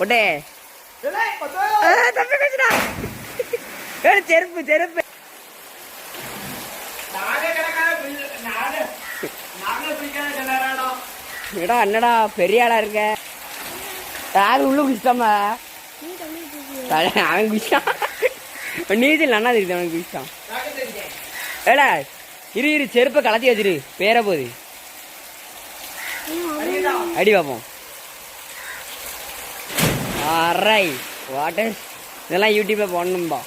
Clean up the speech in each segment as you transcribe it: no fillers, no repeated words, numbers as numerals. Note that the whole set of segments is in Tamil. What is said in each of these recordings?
ஒட்டே தப்பி வச்சுடா. செருப்பு செருப்பு ஏடா என்னடா பெரிய ஆளா இருக்க. யாரு உள்ள குடிச்சிட்டாமா? அவன் குடிச்சான். நீச்சல் நல்லா தெரியுது அவனுக்கு குடிச்சான். ஏடா இரு செருப்பை கலத்தி வச்சிரு, பேர போகுது. அடி பார்ப்போம். அரை வாட்டர் இதெல்லாம் யூடியூப்ல போடணும்பா.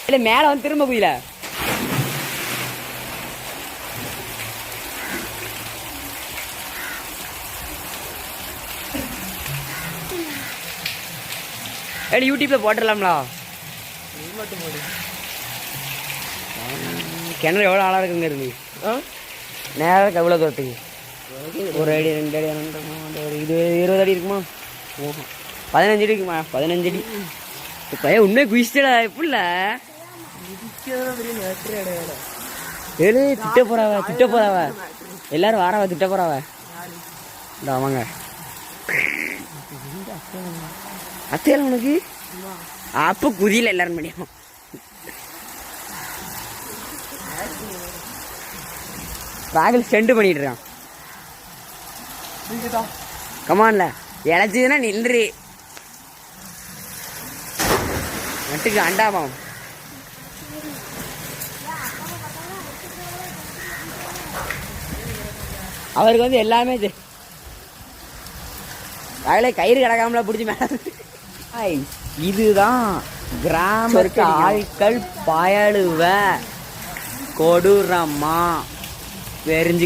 இல்ல மேல வந்து திரும்ப குயில யூடியூப்ல போட்டுடலாம்லா. கிணறு எவ்வளோ ஆழம் இருக்குங்க இருந்து நேரம் எவ்வளோ தூரத்துக்கு? ஒரு அடி 2 அடி 20 அடி இருக்குமா? 15 அடி இருக்குமா? 15 அடி. பையன் உண்மையை குதிச்சிட்டா எப்படில? திட்ட போறாவ எல்லாரும் வாராவ திட்ட போறாவ. ஆமாங்க அத்தையில உனக்கு அப்ப குதியில எல்லாரும் முடியும். ராகுல் ஸ்டெண்ட் பண்ணிட்டு இருக்கான். கமான்ல இழைச்சதுன்னா நின்று நட்டுக்கு அண்டாமாம். அவருக்கு வந்து எல்லாமே ராகுலே கயிறு கிடக்காமல பிடிச்சி மேல. இதுதான் கிராமத்து ஆட்கள் பயலுவ கொடூரமா தெரிஞ்சு